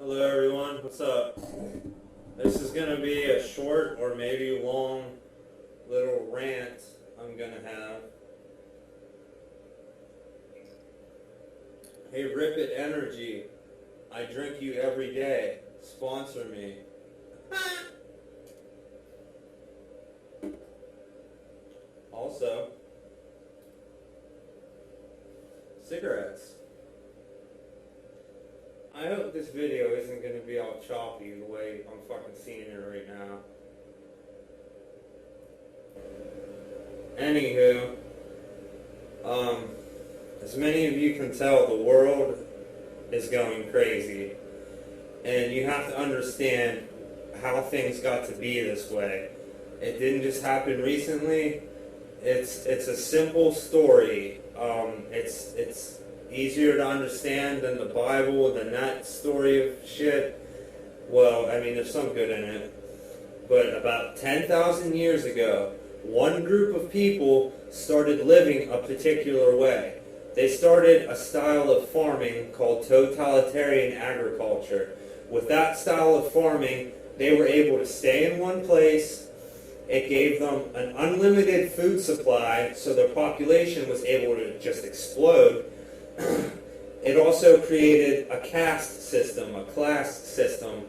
Hello everyone, what's up? This is going to be a short or maybe long little rant I'm going to have. Hey Rip It Energy, I drink you every day. Sponsor me. Also, cigarettes. I hope this video isn't going to be all choppy the way I'm fucking seeing it right now. Anywho, as many of you can tell, the world is going crazy. And you have to understand how things got to be this way. It didn't just happen recently. It's a simple story. It's easier to understand than the Bible, than that story of shit. Well, I mean, there's some good in it. But about 10,000 years ago, one group of people started living a particular way. They started a style of farming called totalitarian agriculture. With that style of farming, they were able to stay in one place. It gave them an unlimited food supply, so their population was able to just explode. It also created a caste system, a class system,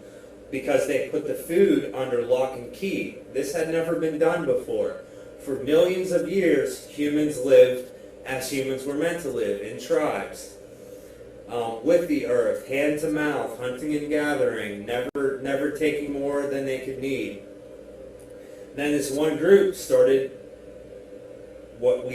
because they put the food under lock and key. This had never been done before. For millions of years, humans lived as humans were meant to live, in tribes, with the earth, hand to mouth, hunting and gathering, never taking more than they could need. Then this one group started what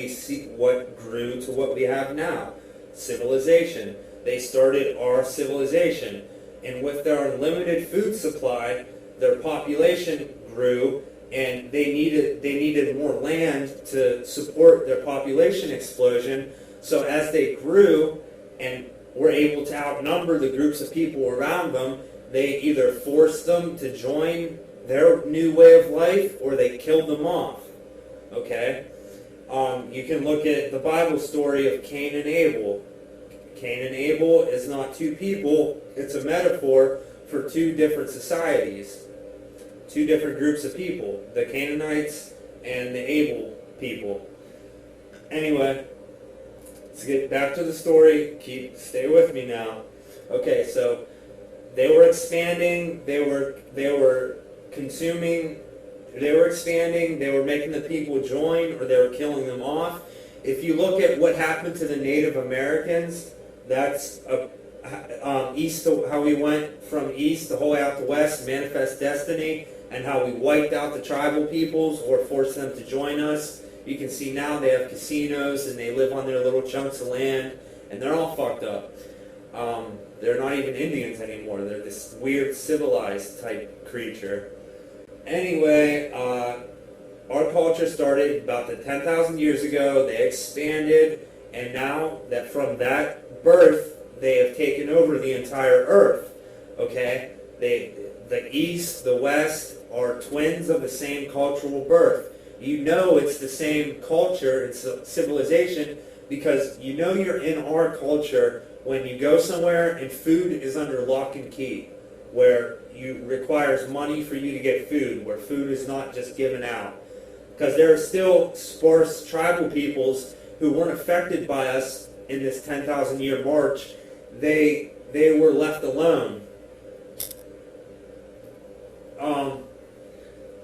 grew to what we have now. Civilization. They started our civilization, and with their unlimited food supply, their population grew, and they needed more land to support their population explosion. So as they grew and were able to outnumber the groups of people around them, they either forced them to join their new way of life or they killed them off. Okay? You can look at the Bible story of Cain and Abel. Cain and Abel is not two people, it's a metaphor for two different societies, two different groups of people, the Canaanites and the Abel people. Anyway, let's get back to the story. Stay with me now. Okay, so they were expanding, they were consuming, they were expanding, they were making the people join, or they were killing them off. If you look at what happened to the Native Americans, that's east to how we went from east the whole way out to west, manifest destiny, and how we wiped out the tribal peoples or forced them to join us. You can see now they have casinos and they live on their little chunks of land, and they're all fucked up. They're not even Indians anymore. They're this weird civilized type creature. Anyway, our culture started about 10,000 years ago. They expanded, and now that from that birth, they have taken over the entire earth. Okay? The East, the West are twins of the same cultural birth. You know it's the same culture and civilization because you know you're in our culture when you go somewhere and food is under lock and key, where it requires money for you to get food, where food is not just given out. Because there are still sparse tribal peoples who weren't affected by us in this 10,000 year march. They were left alone.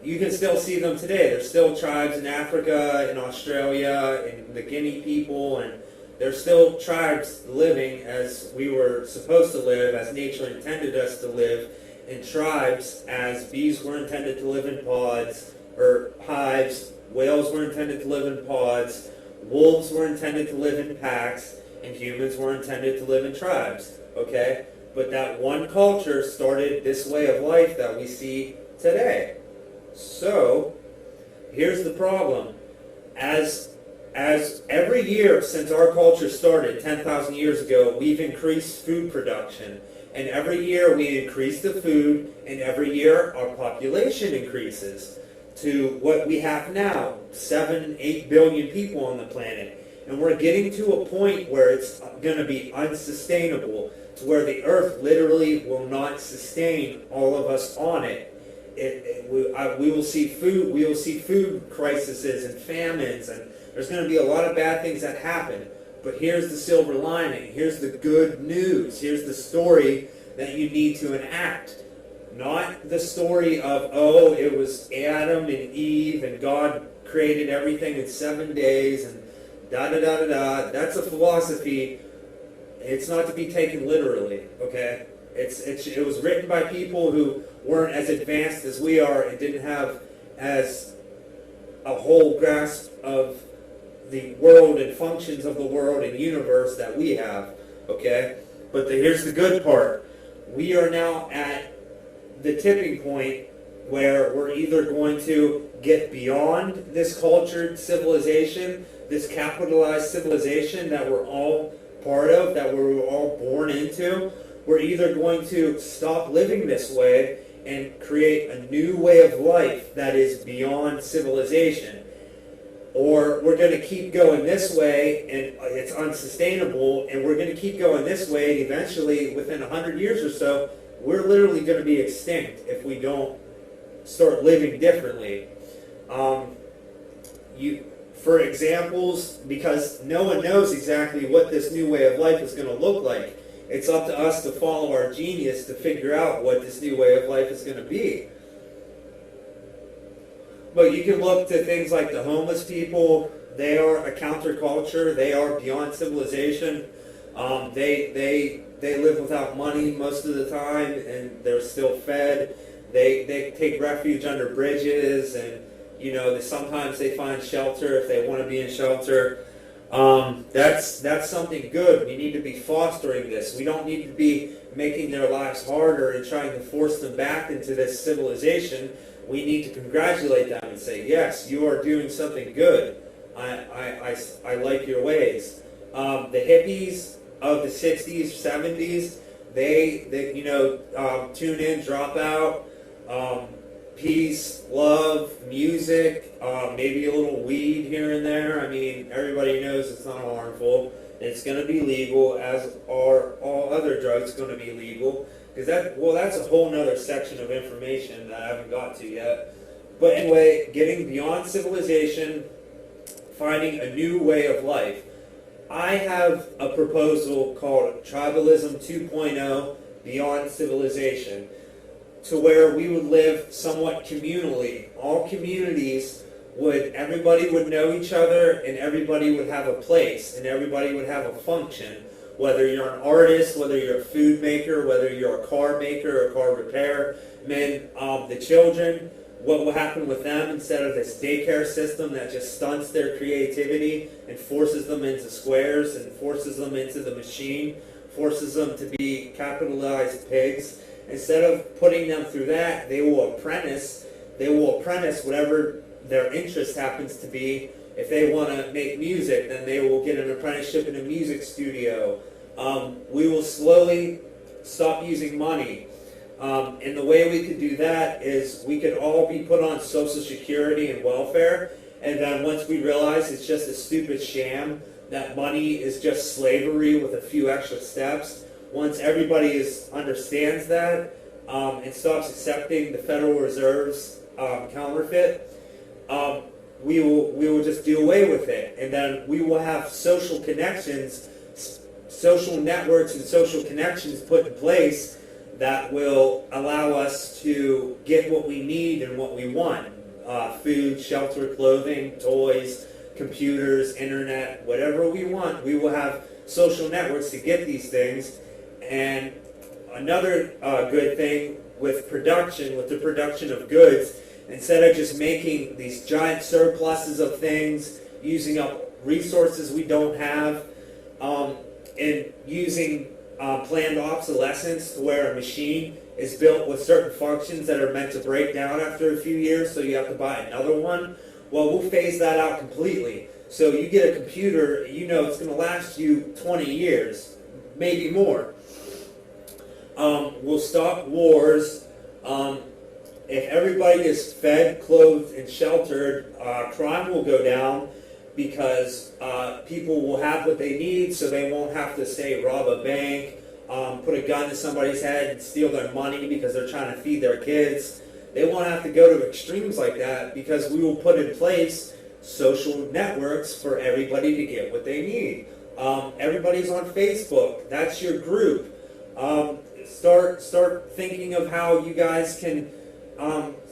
You can still see them today. There's still tribes in Africa, in Australia, in the Guinea people, and there's still tribes living as we were supposed to live, as nature intended us to live, in tribes as bees were intended to live in pods, or hives, whales were intended to live in pods, wolves were intended to live in packs, and humans were intended to live in tribes, okay? But that one culture started this way of life that we see today. So, here's the problem. As every year since our culture started 10,000 years ago, we've increased food production. And every year we increase the food, and every year our population increases to what we have now, 7-8 billion people on the planet. And we're getting to a point where it's going to be unsustainable, to where the earth literally will not sustain all of us on it. We will see food crises and famines, and there's going to be a lot of bad things that happen. But here's the silver lining. Here's the good news. Here's the story that you need to enact. Not the story of, oh, it was Adam and Eve and God created everything in 7 days and da-da-da-da-da. That's a philosophy. It's not to be taken literally, okay? It was written by people who weren't as advanced as we are and didn't have as a whole grasp of the world and functions of the world and universe that we have, okay? But here's the good part. We are now at the tipping point where we're either going to get beyond this cultured civilization, this capitalized civilization that we're all part of, that we were all born into. We're either going to stop living this way and create a new way of life that is beyond civilization. Or we're going to keep going this way and it's unsustainable, and we're going to keep going this way, and eventually within 100 years or so, we're literally going to be extinct if we don't start living differently. For examples, because no one knows exactly what this new way of life is going to look like, it's up to us to follow our genius to figure out what this new way of life is going to be. But you can look to things like the homeless people. They are a counterculture. They are beyond civilization. They live without money most of the time, and they're still fed. They take refuge under bridges, and sometimes they find shelter if they want to be in shelter. That's something good. We need to be fostering this. We don't need to be making their lives harder and trying to force them back into this civilization. We need to congratulate them and say, yes, you are doing something good. I like your ways. The hippies of the 60s, 70s, they tune in, drop out, peace, love, music, maybe a little weed here and there. I mean, everybody knows it's not harmful. It's going to be legal, as are all other drugs going to be legal. Because that's a whole nother section of information that I haven't got to yet. But anyway, getting beyond civilization, finding a new way of life. I have a proposal called Tribalism 2.0, Beyond Civilization, to where we would live somewhat communally. All communities everybody would know each other, and everybody would have a place, and everybody would have a function. Whether you're an artist, whether you're a food maker, whether you're a car maker or a car repairman, the children, what will happen with them instead of this daycare system that just stunts their creativity and forces them into squares and forces them into the machine, forces them to be capitalized pigs. Instead of putting them through that, they will apprentice whatever their interest happens to be. If they want to make music, then they will get an apprenticeship in a music studio. We will slowly stop using money. And the way we could do that is we could all be put on Social Security and welfare. And then once we realize it's just a stupid sham, that money is just slavery with a few extra steps, once everybody understands that and stops accepting the Federal Reserve's counterfeit, we will just do away with it, and then we will have social connections, social networks and social connections put in place that will allow us to get what we need and what we want. Food, shelter, clothing, toys, computers, internet, whatever we want. We will have social networks to get these things. And another good thing with the production of goods, instead of just making these giant surpluses of things, using up resources we don't have, and using planned obsolescence, to where a machine is built with certain functions that are meant to break down after a few years, so you have to buy another one. Well, we'll phase that out completely. So you get a computer, it's going to last you 20 years, maybe more. We'll stop wars. If everybody is fed, clothed, and sheltered, crime will go down. because people will have what they need, so they won't have to, say, rob a bank, put a gun to somebody's head and steal their money because they're trying to feed their kids. They won't have to go to extremes like that because we will put in place social networks for everybody to get what they need. Everybody's on Facebook. That's your group. Start thinking of how you guys can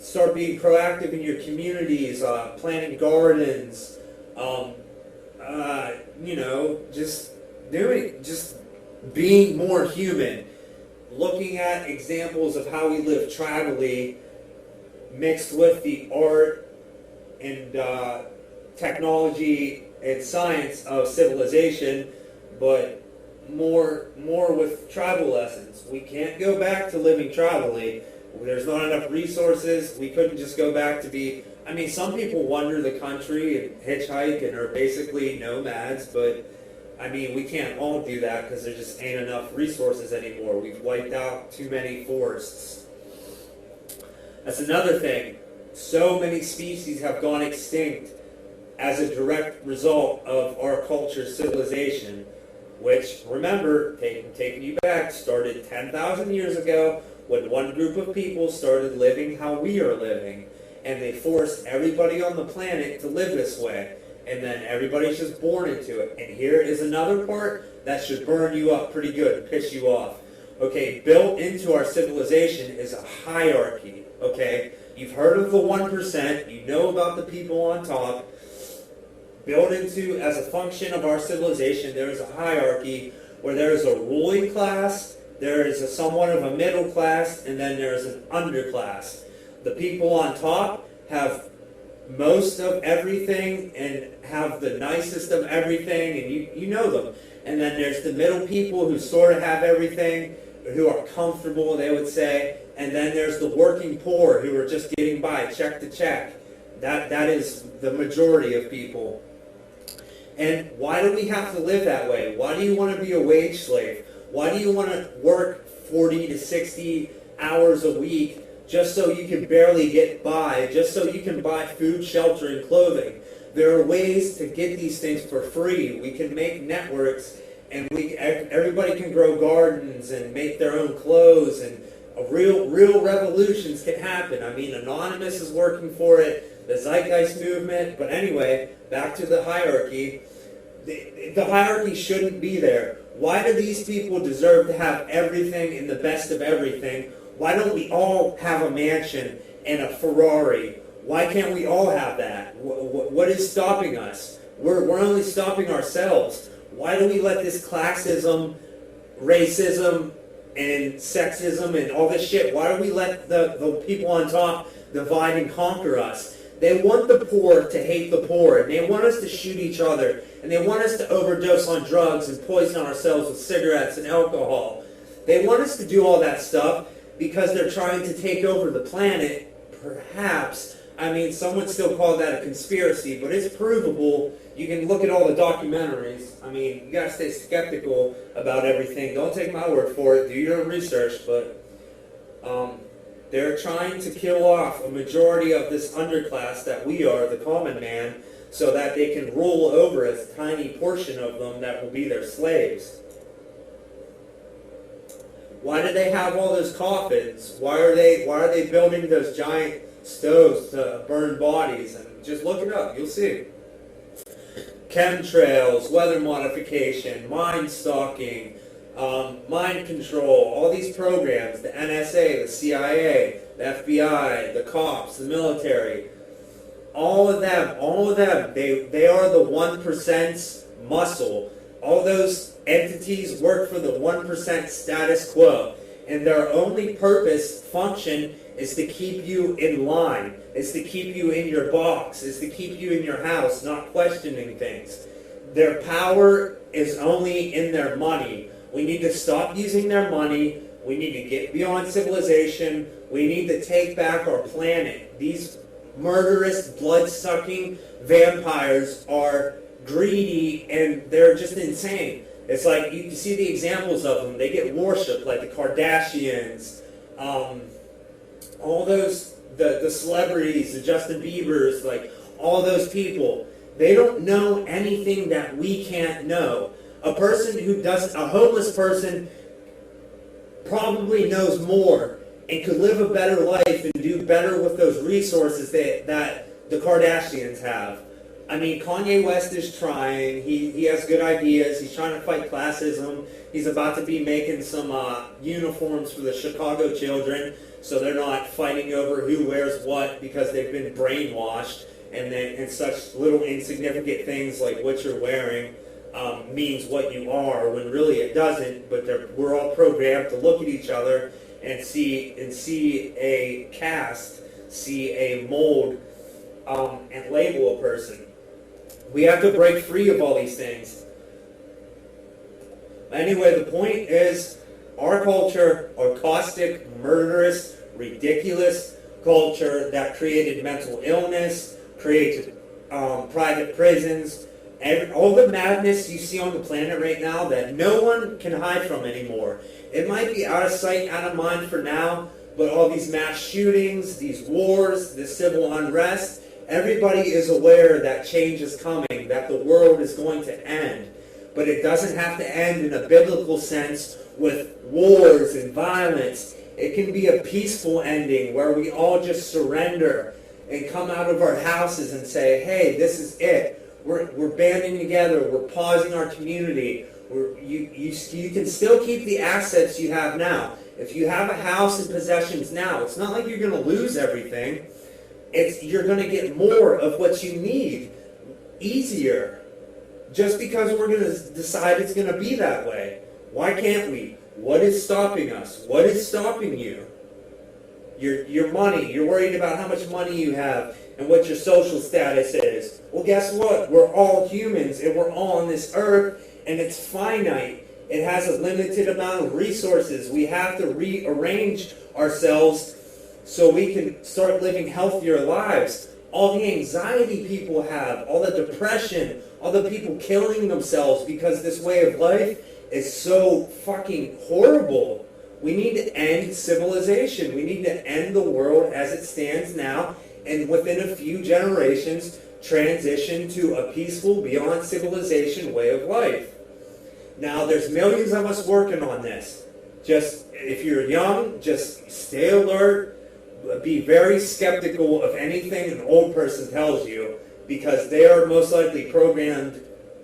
start being proactive in your communities, planting gardens, just being more human, looking at examples of how we live tribally mixed with the art and technology and science of civilization, but more with tribal lessons. We can't go back to living tribally. There's not enough resources. We couldn't just go back to be... I mean, some people wander the country and hitchhike and are basically nomads, but I mean, we can't all do that because there just ain't enough resources anymore. We've wiped out too many forests. That's another thing. So many species have gone extinct as a direct result of our culture's civilization, which, remember, taking you back, started 10,000 years ago when one group of people started living how we are living, and they forced everybody on the planet to live this way, and then everybody's just born into it. And here is another part that should burn you up pretty good and piss you off. Okay, built into our civilization is a hierarchy, okay? You've heard of the 1%, you know about the people on top. Built into, as a function of our civilization, there is a hierarchy where there is a ruling class, there is somewhat of a middle class, and then there is an underclass. The people on top have most of everything and have the nicest of everything, and you know them. And then there's the middle people who sort of have everything, who are comfortable, they would say. And then there's the working poor who are just getting by, check to check. That is the majority of people. And why do we have to live that way? Why do you want to be a wage slave? Why do you want to work 40 to 60 hours a week just so you can barely get by, just so you can buy food, shelter, and clothing? There are ways to get these things for free. We can make networks, and everybody can grow gardens and make their own clothes, and real revolutions can happen. I mean, Anonymous is working for it, the Zeitgeist movement. But anyway, back to the hierarchy. The hierarchy shouldn't be there. Why do these people deserve to have everything and the best of everything? Why don't we all have a mansion and a Ferrari? Why can't we all have that? What is stopping us? We're only stopping ourselves. Why do we let this classism, racism, and sexism and all this shit, why do we let the people on top divide and conquer us? They want the poor to hate the poor, and they want us to shoot each other, and they want us to overdose on drugs and poison ourselves with cigarettes and alcohol. They want us to do all that stuff because they're trying to take over the planet, perhaps. I mean, some would still call that a conspiracy, but it's provable. You can look at all the documentaries. I mean, you gotta stay skeptical about everything. Don't take my word for it. Do your own research, but they're trying to kill off a majority of this underclass that we are, the common man, so that they can rule over a tiny portion of them that will be their slaves. Why do they have all those coffins? Why are they building those giant stoves to burn bodies? And just look it up, you'll see. Chemtrails, weather modification, mind stalking, mind control, all these programs, the NSA, the CIA, the FBI, the cops, the military, all of them, they are the 1%'s muscle. All those entities work for the 1% status quo, and their only function is to keep you in line, is to keep you in your box, is to keep you in your house, not questioning things. Their power is only in their money. We need to stop using their money. We need to get beyond civilization. We need to take back our planet. These murderous, blood-sucking vampires are greedy, and they're just insane. It's like, you can see the examples of them. They get worshipped, like the Kardashians, all those, the celebrities, the Justin Biebers, like all those people. They don't know anything that we can't know. A homeless person probably knows more and could live a better life and do better with those resources that the Kardashians have. I mean, Kanye West is trying. He has good ideas. He's trying to fight classism. He's about to be making some uniforms for the Chicago children, so they're not fighting over who wears what because they've been brainwashed, and such little insignificant things like what you're wearing means what you are, when really it doesn't. But we're all programmed to look at each other and see a caste, see a mold, and label a person. We have to break free of all these things. Anyway, the point is, our culture, our caustic, murderous, ridiculous culture that created mental illness, created private prisons, all the madness you see on the planet right now that no one can hide from anymore. It might be out of sight, out of mind for now, but all these mass shootings, these wars, this civil unrest, everybody is aware that change is coming, that the world is going to end. But it doesn't have to end in a biblical sense with wars and violence. It can be a peaceful ending where we all just surrender and come out of our houses and say, hey, this is it. We're banding together. We're pausing our community. You can still keep the assets you have now. If you have a house and possessions now, it's not like you're going to lose everything. You're going to get more of what you need easier, just because we're going to decide it's going to be that way. Why can't we? What is stopping us? What is stopping you? Your money. You're worried about how much money you have and what your social status is. Well, guess what? We're all humans, and we're all on this earth, and it's finite. It has a limited amount of resources. We have to rearrange ourselves so we can start living healthier lives. All the anxiety people have, all the depression, all the people killing themselves because this way of life is so fucking horrible. We need to end civilization. We need to end the world as it stands now, and within a few generations transition to a peaceful, beyond civilization way of life. Now, there's millions of us working on this. Just, if you're young, just stay alert. Be very skeptical of anything an old person tells you, because they are most likely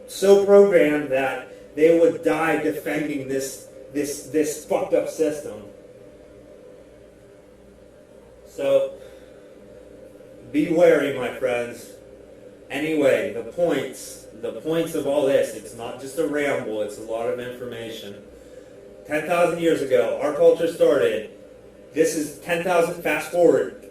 so programmed that they would die defending this fucked up system. So, be wary, my friends. Anyway, the points of all this, it's not just a ramble, it's a lot of information. 10,000 years ago, our culture started. This is 10,000, fast forward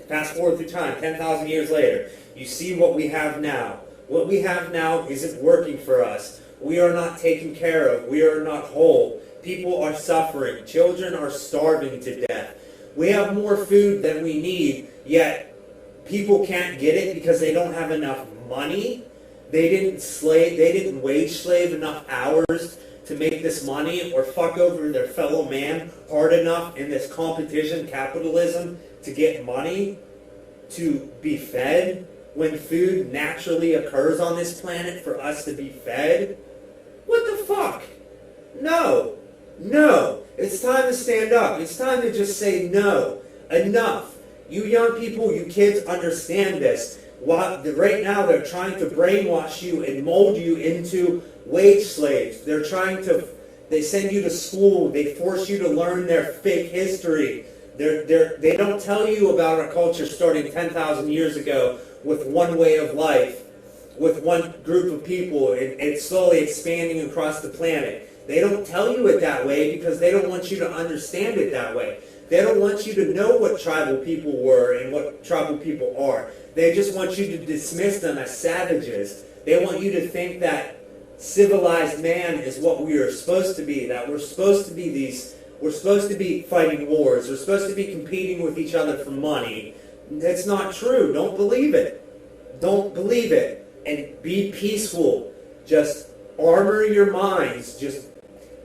through time, 10,000 years later. You see what we have now. What we have now isn't working for us. We are not taken care of. We are not whole. People are suffering. Children are starving to death. We have more food than we need, yet people can't get it because they don't have enough money. They didn't wage slave enough hours to make this money, or fuck over their fellow man hard enough in this competition capitalism to get money to be fed, when food naturally occurs on this planet for us to be fed. What the fuck? No. It's time to stand up. It's time to just say no. Enough. You young people, you kids, understand this. Right now they're trying to brainwash you and mold you into wage slaves. They send you to school. They force you to learn their fake history. They don't tell you about our culture starting 10,000 years ago with one way of life, with one group of people, and slowly expanding across the planet. They don't tell you it that way because they don't want you to understand it that way. They don't want you to know what tribal people were and what tribal people are. They just want you to dismiss them as savages. They want you to think that civilized man is what we are supposed to be, that we're supposed to be fighting wars, we're supposed to be competing with each other for money. That's not true. Don't believe it. Don't believe it. And be peaceful. Just armor your minds. Just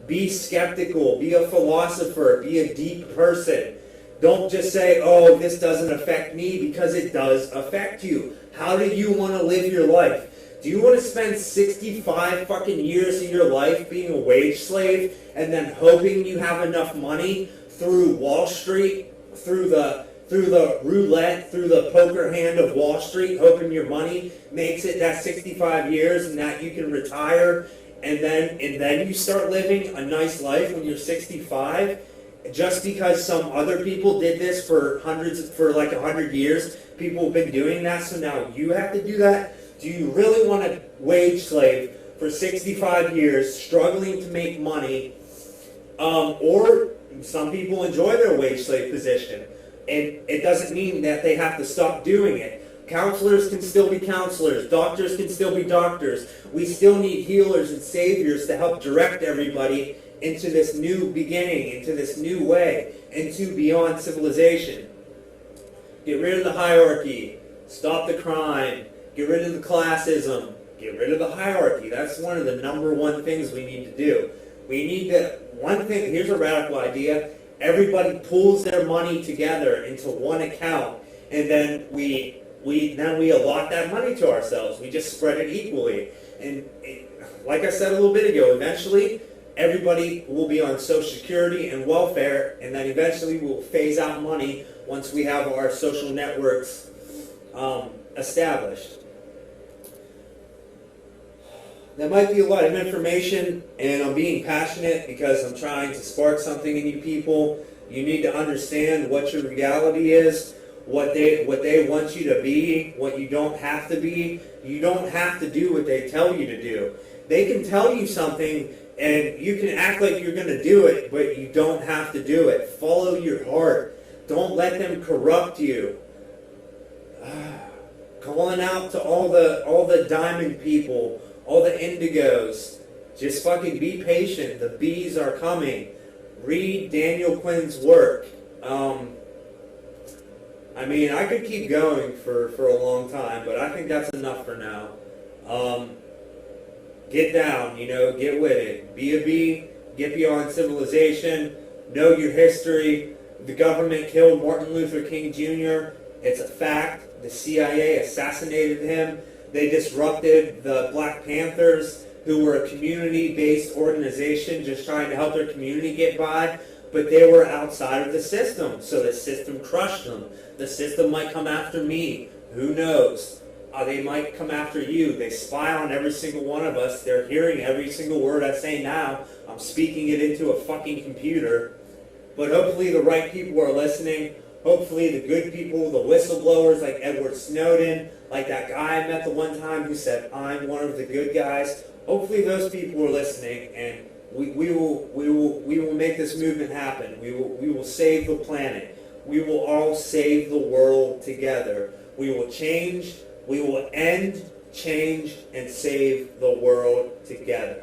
be skeptical. Be a philosopher. Be a deep person. Don't just say, oh, this doesn't affect me, because it does affect you. How do you want to live your life? Do you want to spend 65 fucking years of your life being a wage slave and then hoping you have enough money through Wall Street, through the roulette, through the poker hand of Wall Street, hoping your money makes it that 65 years and that you can retire, and then you start living a nice life when you're 65, just because some other people did this for like 100 years? People have been doing that, so now you have to do that? Do you really want to wage slave for 65 years, struggling to make money? Or some people enjoy their wage slave position, and it doesn't mean that they have to stop doing it. Counselors can still be counselors. Doctors can still be doctors. We still need healers and saviors to help direct everybody into this new beginning, into this new way, into beyond civilization. Get rid of the hierarchy. Stop the crime. Get rid of the classism. Get rid of the hierarchy. That's one of the number one things we need to do. We need to, one thing, here's a radical idea. Everybody pulls their money together into one account, and then we allot that money to ourselves. We just spread it equally. And like I said a little bit ago, eventually everybody will be on Social Security and welfare, and then eventually we'll phase out money once we have our social networks established. That might be a lot of information, and I'm being passionate because I'm trying to spark something in you people. You need to understand what your reality is, what they want you to be, what you don't have to be. You don't have to do what they tell you to do. They can tell you something, and you can act like you're going to do it, but you don't have to do it. Follow your heart. Don't let them corrupt you. Calling out to all the diamond people, all the indigos, just fucking be patient. The bees are coming. Read Daniel Quinn's work. I mean, I could keep going for a long time, but I think that's enough for now. Get down, get with it. Be a bee, get beyond civilization, know your history. The government killed Martin Luther King Jr. It's a fact. The CIA assassinated him. They disrupted the Black Panthers, who were a community-based organization just trying to help their community get by, but they were outside of the system, so the system crushed them. The system might come after me. Who knows? They might come after you. They spy on every single one of us. They're hearing every single word I say now. I'm speaking it into a fucking computer. But hopefully the right people are listening. Hopefully the good people, the whistleblowers like Edward Snowden, like that guy I met the one time who said, I'm one of the good guys. Hopefully those people are listening, and we will make this movement happen. We will save the planet. We will all save the world together. We will change, we will end, change, and save the world together.